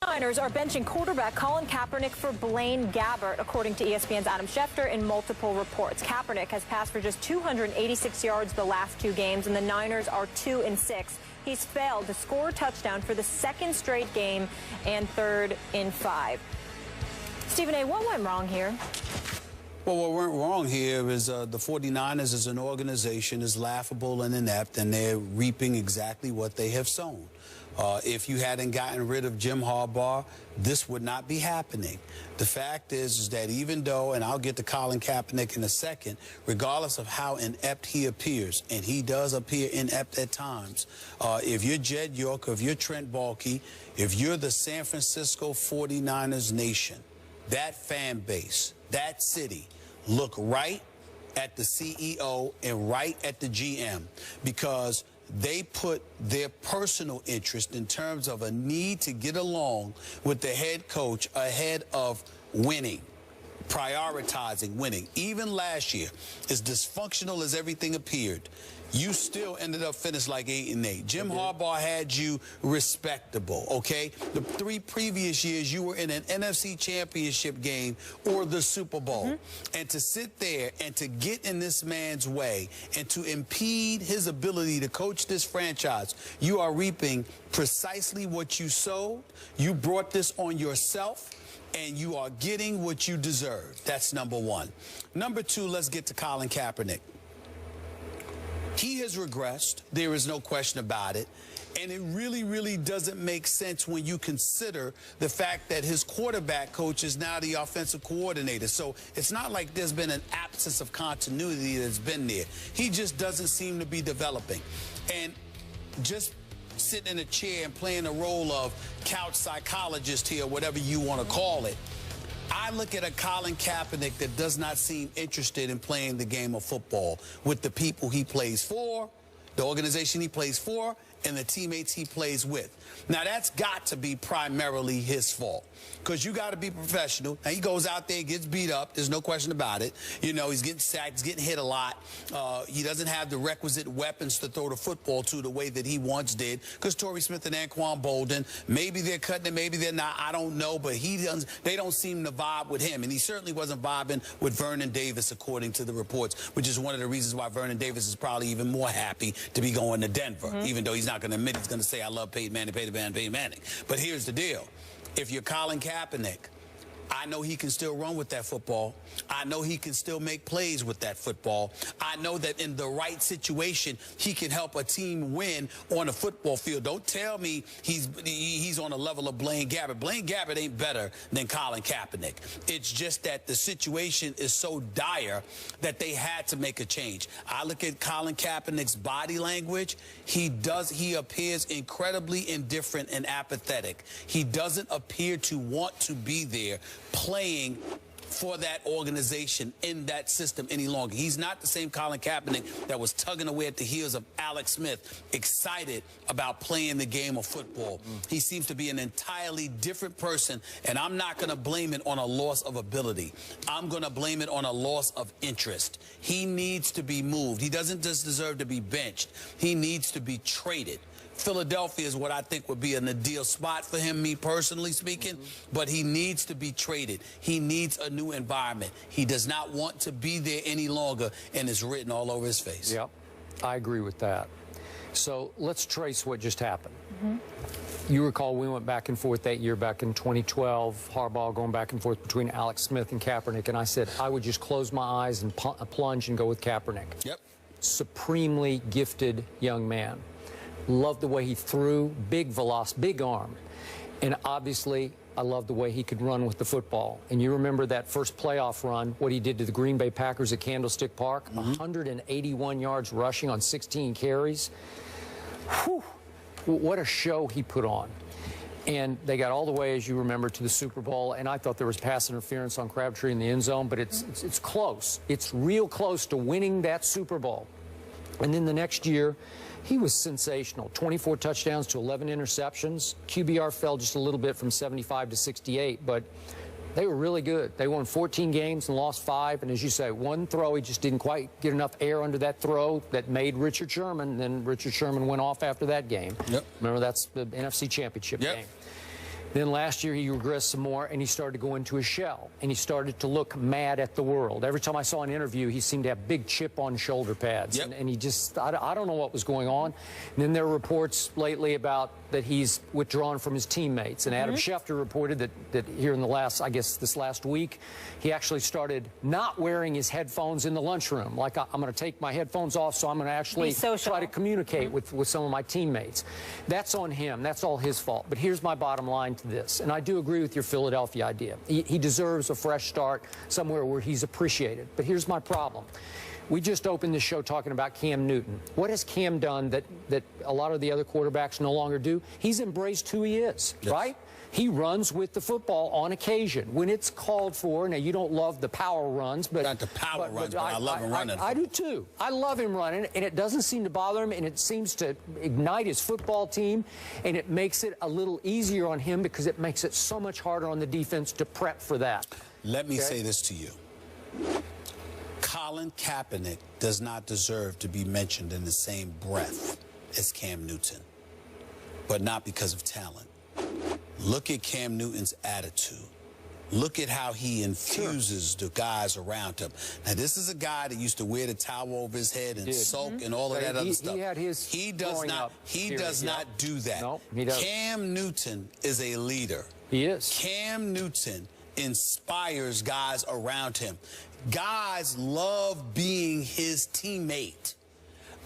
49ers are benching quarterback Colin Kaeperni for Blaine Gabbert, according to ESPN's Adam Schefter in multiple reports. Kaeperni has passed for just 286 yards the last 2 games, and the Niners are 2-6. He's failed to score a touchdown for the 2nd straight game and 3rd in 5. Stephen A., what went wrong here? Well, what went wrong here is the 49ers as an organization is laughable and inept, and they're reaping exactly what they have sown. If you hadn't gotten rid of Jim Harbaugh, this would not be happening. The fact is that even though, and I'll get to Colin Kaeperni in a second, regardless of how inept he appears, and he does appear inept at times, if you're Jed York, if you're Trent Baalke, if you're the San Francisco 49ers nation, that fan base, that city, look right at the CEO and right at the GM, because they put their personal interest in terms of a need to get along with the head coach ahead of winning, prioritizing winning. Even last year, as dysfunctional as everything appeared, you still ended up finished like 8-8. Jim Harbaugh had you respectable, okay? The 3 previous years, you were in an NFC championship game or the Super Bowl. And to sit there and to get in this man's way and to impede his ability to coach this franchise, you are reaping precisely what you sowed. You brought this on yourself, and you are getting what you deserve. That's number 1. Number 2, let's get to Colin Kaeperni. He has regressed. There is no question about it. And it really, really doesn't make sense when you consider the fact that his quarterback coach is now the offensive coordinator. So it's not like there's been an absence of continuity that's been there. He just doesn't seem to be developing. And just sitting in a chair and playing the role of couch psychologist here, whatever you want to call it, I look at a Colin Kaeperni that does not seem interested in playing the game of football with the people he plays for, the organization he plays for, and the teammates he plays with. Now, that's got to be primarily his fault, because you got to be professional. Now, he goes out there, gets beat up. There's no question about it. You know, he's getting sacked, he's getting hit a lot. He doesn't have the requisite weapons to throw the football to the way that he once did, because Torrey Smith and Anquan Bolden, maybe they're cutting it, maybe they're not, I don't know, but they don't seem to vibe with him. And he certainly wasn't vibing with Vernon Davis, according to the reports, which is one of the reasons why Vernon Davis is probably even more happy to be going to Denver, even though he's not going to admit he's going to say, I love Peyton Manning, Peyton Manning, Peyton Manning. But here's the deal. If you're Colin Kaeperni, I know he can still run with that football. I know he can still make plays with that football. I know that in the right situation, he can help a team win on a football field. Don't tell me he's on a level of Blaine Gabbert. Blaine Gabbert ain't better than Colin Kaeperni. It's just that the situation is so dire that they had to make a change. I look at Colin Kaepernick's body language. He appears incredibly indifferent and apathetic. He doesn't appear to want to be there playing for that organization in that system any longer. He's not the same Colin Kaeperni that was tugging away at the heels of Alex Smith, excited about playing the game of football. He seems to be an entirely different person, and I'm not going to blame it on a loss of ability. I'm going to blame it on a loss of interest. He needs to be moved. He doesn't just deserve to be benched. He needs to be traded. Philadelphia is what I think would be an ideal spot for him, me personally speaking, but he needs to be traded. He needs a new environment. He does not want to be there any longer, and it's written all over his face. Yep, I agree with that. So let's trace what just happened. You recall we went back and forth that year, back in 2012, Harbaugh going back and forth between Alex Smith and Kaepernick, and I said I would just close my eyes and plunge and go with Kaepernick. Yep. Supremely gifted young man. Loved the way he threw, big velocity, big arm. And obviously, I loved the way he could run with the football. And you remember that first playoff run, what he did to the Green Bay Packers at Candlestick Park, 181 yards rushing on 16 carries. Whew, what a show he put on. And they got all the way, as you remember, to the Super Bowl, and I thought there was pass interference on Crabtree in the end zone, but it's close. It's real close to winning that Super Bowl. And then the next year, he was sensational. 24 touchdowns to 11 interceptions. QBR fell just a little bit from 75 to 68, but they were really good. They won 14 games and lost 5. And as you say, one throw, he just didn't quite get enough air under that throw that made Richard Sherman. Then Richard Sherman went off after that game. Yep. Remember, that's the NFC Championship game. Then last year he regressed some more, and he started to go into his shell, and he started to look mad at the world. Every time I saw an interview, he seemed to have big chip on shoulder pads, and he just, I don't know what was going on. And then there were reports lately about that he's withdrawn from his teammates, and Adam Schefter reported that here in the last, I guess this last week, he actually started not wearing his headphones in the lunchroom. Like, I'm going to take my headphones off, so I'm going to actually try to communicate with some of my teammates. That's on him. That's all his fault. But here's my bottom line to this, and I do agree with your Philadelphia idea. He deserves a fresh start somewhere where he's appreciated. But here's my problem. We just opened the show talking about Cam Newton. What has Cam done that a lot of the other quarterbacks no longer do? He's embraced who he is, right? He runs with the football on occasion when it's called for. Now, you don't love the power runs, but not the power runs, but I love him running. I do too. I love him running, and it doesn't seem to bother him, and it seems to ignite his football team, and it makes it a little easier on him because it makes it so much harder on the defense to prep for that. Let me say this to you. Colin Kaepernick does not deserve to be mentioned in the same breath as Cam Newton, but not because of talent. Look at Cam Newton's attitude. Look at how he infuses the guys around him. Now, this is a guy that used to wear the towel over his head and sulk and all of that other stuff. He does not do that. No, he doesn't. Cam Newton is a leader. He is. Cam Newton inspires guys around him. Guys love being his teammate.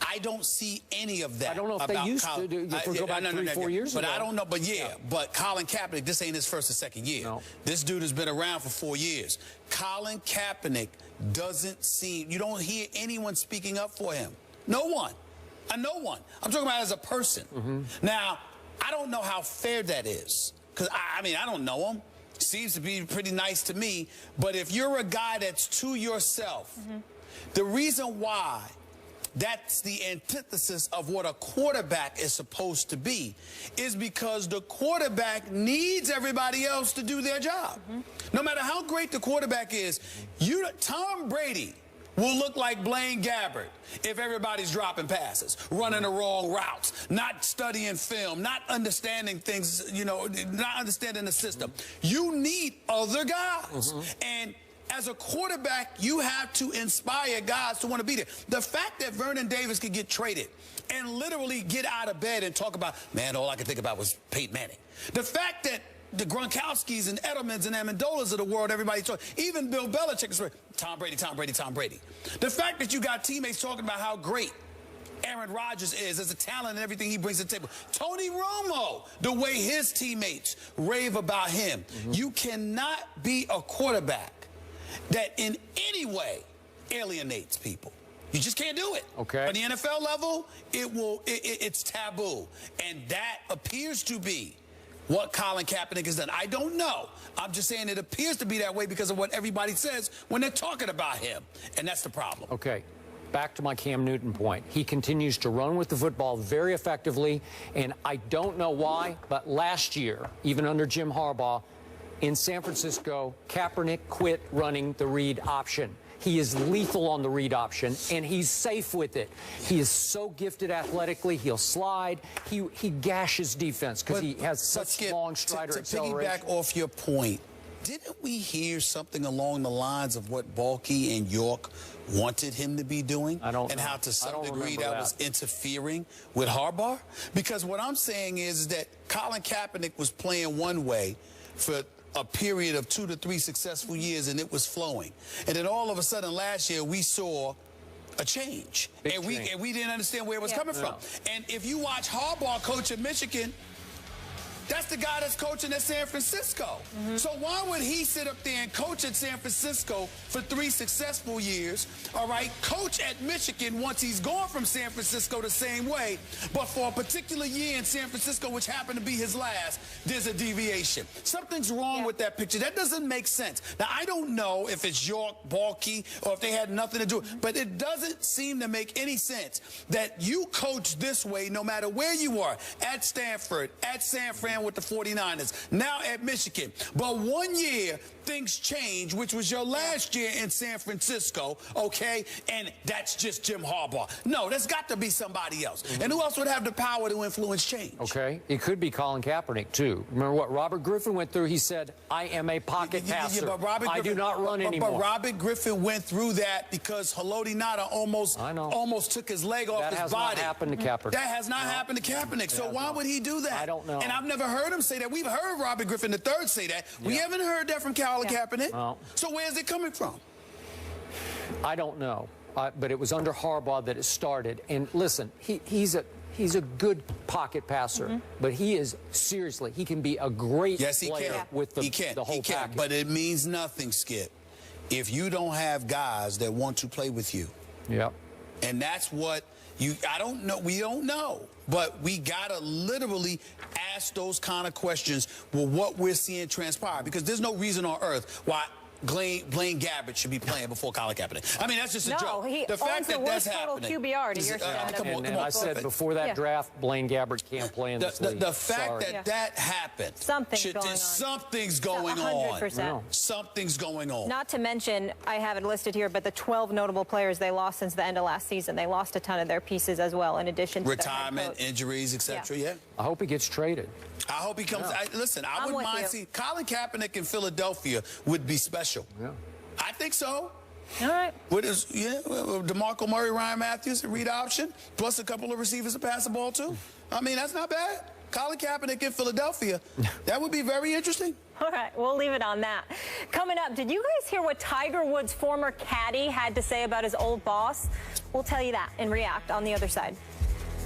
I don't see any of that. I don't know if they used to do. If we go back 3-4 years ago. But I don't know. But but Colin Kaepernick, this ain't his first or second year. No. This dude has been around for 4 years. Colin Kaepernick doesn't seem, you don't hear anyone speaking up for him. No one. No one. I'm talking about as a person. Now, I don't know how fair that is. Because, I mean, I don't know him. Seems to be pretty nice to me. But if you're a guy that's to yourself, the reason why that's the antithesis of what a quarterback is supposed to be is because the quarterback needs everybody else to do their job. No matter how great the quarterback is, Tom Brady will look like Blaine Gabbert if everybody's dropping passes, running the wrong routes, not studying film, not understanding things, you know, not understanding the system. You need other guys. And as a quarterback, you have to inspire guys to want to be there. The fact that Vernon Davis could get traded and literally get out of bed and talk about, man, all I could think about was Peyton Manning. The fact that the Gronkowskis and Edelmans and Amendolas of the world, everybody talk, even Bill Belichick is Tom Brady, Tom Brady, Tom Brady. The fact that you got teammates talking about how great Aaron Rodgers is as a talent and everything he brings to the table. Tony Romo, the way his teammates rave about him. You cannot be a quarterback that in any way alienates people. You just can't do it. Okay. On the NFL level, it's taboo. And that appears to be what Colin Kaepernick has done. I don't know. I'm just saying it appears to be that way because of what everybody says when they're talking about him. And that's the problem. Okay. Back to my Cam Newton point. He continues to run with the football very effectively, and I don't know why, but last year, even under Jim Harbaugh, in San Francisco, Kaepernick quit running the read option. He is lethal on the read option, and he's safe with it. He is so gifted athletically. He'll slide. He gashes defense because he has such long strider acceleration. To piggyback off your point, didn't we hear something along the lines of what Balky and York wanted him to be doing? And how to some degree that was interfering with Harbaugh? Because what I'm saying is that Colin Kaepernick was playing one way for a period of 2 to 3 successful years, and it was flowing. And then all of a sudden last year we saw a change. And we didn't understand where it was coming from. And if you watch Harbaugh coach at Michigan, that's the guy that's coaching at San Francisco. So why would he sit up there and coach at San Francisco for 3 successful years, all right, coach at Michigan once he's gone from San Francisco the same way, but for a particular year in San Francisco, which happened to be his last, there's a deviation. Something's wrong with that picture. That doesn't make sense. Now, I don't know if it's York, Balky, or if they had nothing to do with it, but it doesn't seem to make any sense that you coach this way no matter where you are, at Stanford, at San Francisco, playing with the 49ers, now at Michigan. But 1 year, things change, which was your last year in San Francisco, okay? And that's just Jim Harbaugh. No, there's got to be somebody else. And who else would have the power to influence change? Okay, it could be Colin Kaepernick, too. Remember what Robert Griffin went through? He said, I am a pocket passer. I do not run anymore. But Robert Griffin went through that because Haloti Ngata almost took his leg off his body. That has not happened to Kaepernick. That has not happened to Kaepernick. So why would he do that? I don't know. And I've never heard him say that. We've heard Robert Griffin III say that. We haven't heard that from Colin Kaepernick. Well, so where's it coming from? I don't know. But it was under Harbaugh that it started. And listen, he's a good pocket passer, but he is seriously, he can be a great player with the whole package. But it means nothing, Skip, if you don't have guys that want to play with you. Yep. And that's what I don't know. We don't know. But we got to literally ask those kind of questions with what we're seeing transpire, because there's no reason on earth why Blaine Gabbert should be playing before Colin Kaepernick. I mean, that's just a joke. The fact that that's happening. QBR to your and I said before that draft, Blaine Gabbert can't play in this league. The fact that happened. Something's going on. 100%. Something's going on. Not to mention, I have it listed here, but the 12 notable players they lost since the end of last season. They lost a ton of their pieces as well, in addition to retirement, injuries, etc. I hope he gets traded. I hope he comes. Listen, I wouldn't mind seeing Colin Kaepernick in Philadelphia would be special. Yeah. I think so. All right. With DeMarco Murray, Ryan Matthews, and read option, plus a couple of receivers to pass the ball to. I mean, that's not bad. Colin Kaepernick in Philadelphia, that would be very interesting. All right, we'll leave it on that. Coming up, did you guys hear what Tiger Woods' former caddy had to say about his old boss? We'll tell you that and react on the other side.